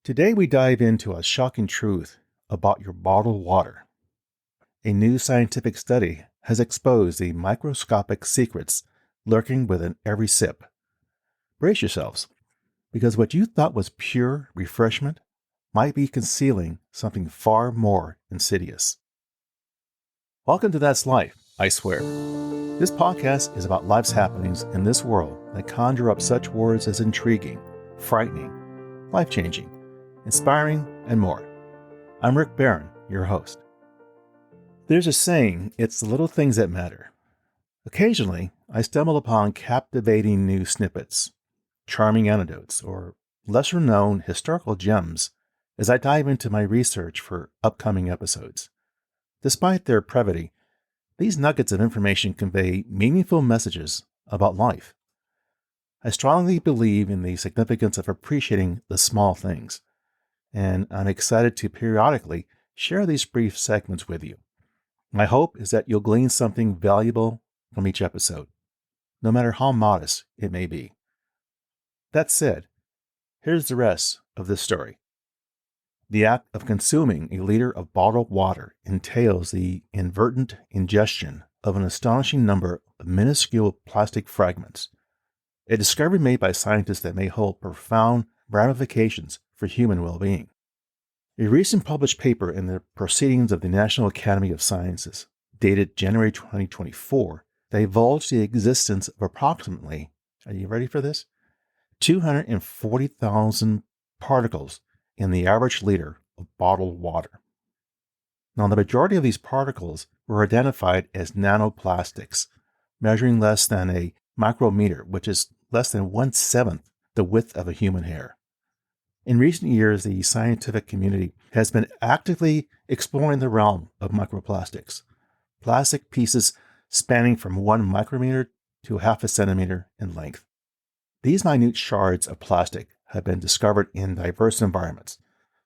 Today we dive into a shocking truth about your bottled water. A new scientific study has exposed the microscopic secrets lurking within every sip. Brace yourselves, because what you thought was pure refreshment might be concealing something far more insidious. Welcome to That's Life, I swear. This podcast is about life's happenings in this world that conjure up such words as intriguing, frightening, life-changing, inspiring, and more. I'm Rick Barron, your host. There's a saying, it's the little things that matter. Occasionally, I stumble upon captivating new snippets, charming anecdotes, or lesser-known historical gems as I dive into my research for upcoming episodes. Despite their brevity, these nuggets of information convey meaningful messages about life. I strongly believe in the significance of appreciating the small things, and I'm excited to periodically share these brief segments with you. My hope is that you'll glean something valuable from each episode, no matter how modest it may be. That said, here's the rest of this story. The act of consuming a liter of bottled water entails the inadvertent ingestion of an astonishing number of minuscule plastic fragments, a discovery made by scientists that may hold profound ramifications for human well-being. A recent published paper in the Proceedings of the National Academy of Sciences, dated January 2024, divulged the existence of approximately, are you ready for this? 240,000 particles in the average liter of bottled water. Now, the majority of these particles were identified as nanoplastics, measuring less than a micrometer, which is less than 1/7 the width of a human hair. In recent years, the scientific community has been actively exploring the realm of microplastics, plastic pieces spanning from 1 micrometer to 0.5 centimeter in length. These minute shards of plastic have been discovered in diverse environments,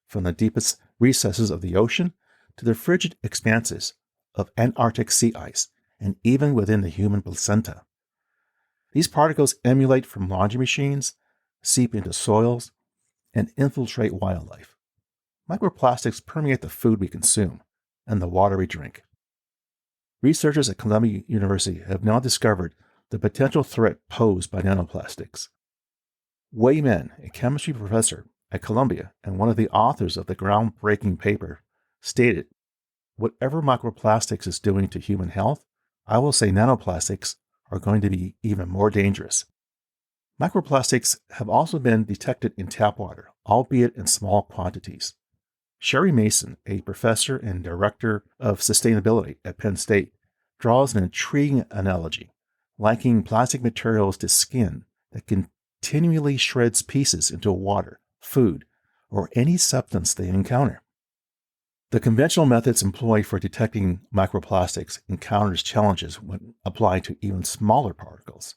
from the deepest recesses of the ocean to the frigid expanses of Antarctic sea ice, and even within the human placenta. These particles emulate from laundry machines, seep into soils, and infiltrate wildlife. Microplastics permeate the food we consume and the water we drink. Researchers at Columbia University have now discovered the potential threat posed by nanoplastics. Wei Men, a chemistry professor at Columbia and one of the authors of the groundbreaking paper, stated, "Whatever microplastics is doing to human health, I will say nanoplastics are going to be even more dangerous." Microplastics have also been detected in tap water, albeit in small quantities. Sherry Mason, a professor and director of sustainability at Penn State, draws an intriguing analogy, likening plastic materials to skin that continually shreds pieces into water, food, or any substance they encounter. The conventional methods employed for detecting microplastics encounters challenges when applied to even smaller particles.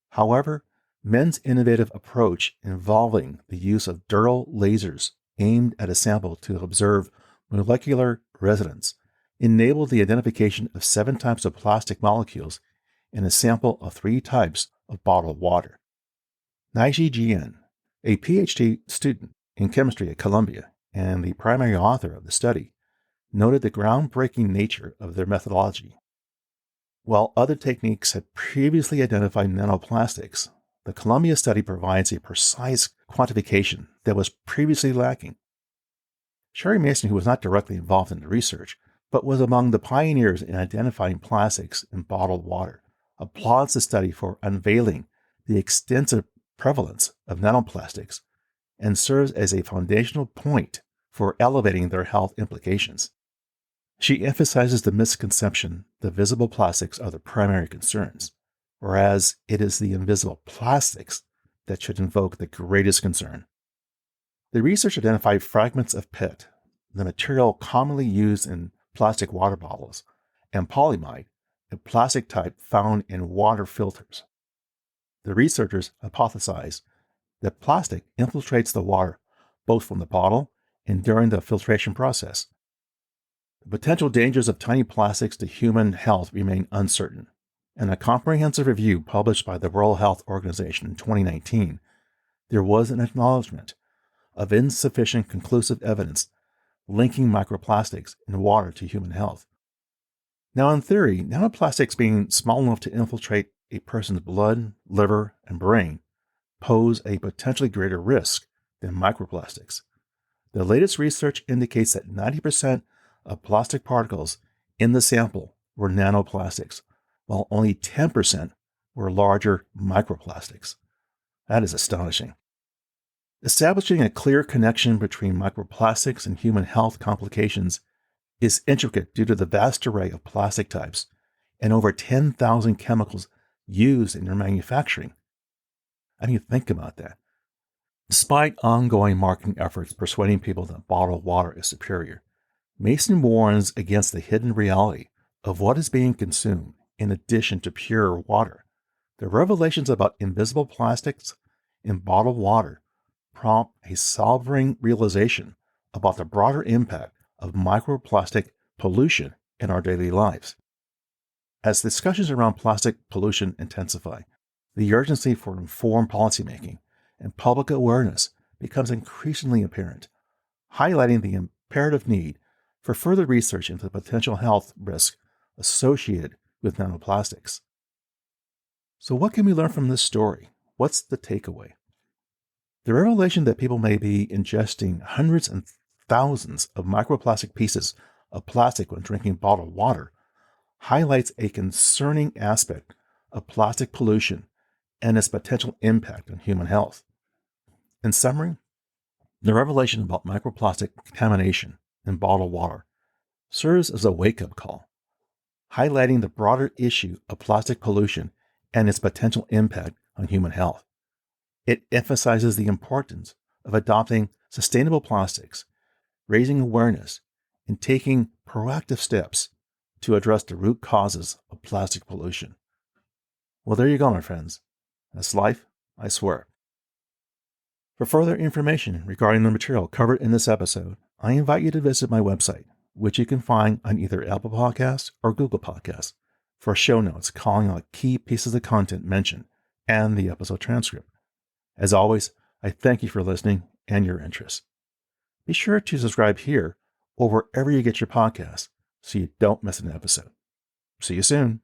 However, Men's innovative approach involving the use of dural lasers aimed at a sample to observe molecular resonance enabled the identification of 7 types of plastic molecules in a sample of 3 types of bottled water. Naiji Jian, a PhD student in chemistry at Columbia and the primary author of the study, noted the groundbreaking nature of their methodology. While other techniques had previously identified nanoplastics, the Columbia study provides a precise quantification that was previously lacking. Sherry Mason, who was not directly involved in the research, but was among the pioneers in identifying plastics in bottled water, applauds the study for unveiling the extensive prevalence of nanoplastics and serves as a foundational point for elevating their health implications. She emphasizes the misconception that visible plastics are the primary concerns, whereas it is the invisible plastics that should invoke the greatest concern. The research identified fragments of PET, the material commonly used in plastic water bottles, and polyamide, a plastic type found in water filters. The researchers hypothesized that plastic infiltrates the water both from the bottle and during the filtration process. The potential dangers of tiny plastics to human health remain uncertain. In a comprehensive review published by the World Health Organization in 2019, there was an acknowledgement of insufficient conclusive evidence linking microplastics in water to human health. Now, in theory, nanoplastics being small enough to infiltrate a person's blood, liver, and brain pose a potentially greater risk than microplastics. The latest research indicates that 90% of plastic particles in the sample were nanoplastics, while only 10% were larger microplastics. That is astonishing. Establishing a clear connection between microplastics and human health complications is intricate due to the vast array of plastic types and over 10,000 chemicals used in their manufacturing. I mean, think about that. Despite ongoing marketing efforts persuading people that bottled water is superior, Mason warns against the hidden reality of what is being consumed in addition to pure water. The revelations about invisible plastics in bottled water prompt a sobering realization about the broader impact of microplastic pollution in our daily lives. As discussions around plastic pollution intensify, the urgency for informed policymaking and public awareness becomes increasingly apparent, highlighting the imperative need for further research into the potential health risks associated with nanoplastics. So what can we learn from this story? What's the takeaway? The revelation that people may be ingesting hundreds and thousands of microplastic pieces of plastic when drinking bottled water highlights a concerning aspect of plastic pollution and its potential impact on human health. In summary, the revelation about microplastic contamination in bottled water serves as a wake-up call, highlighting the broader issue of plastic pollution and its potential impact on human health. It emphasizes the importance of adopting sustainable plastics, raising awareness, and taking proactive steps to address the root causes of plastic pollution. Well, there you go, my friends. That's life, I swear. For further information regarding the material covered in this episode, I invite you to visit my website, which you can find on either Apple Podcasts or Google Podcasts, for show notes calling out key pieces of content mentioned and the episode transcript. As always, I thank you for listening and your interest. Be sure to subscribe here or wherever you get your podcasts so you don't miss an episode. See you soon.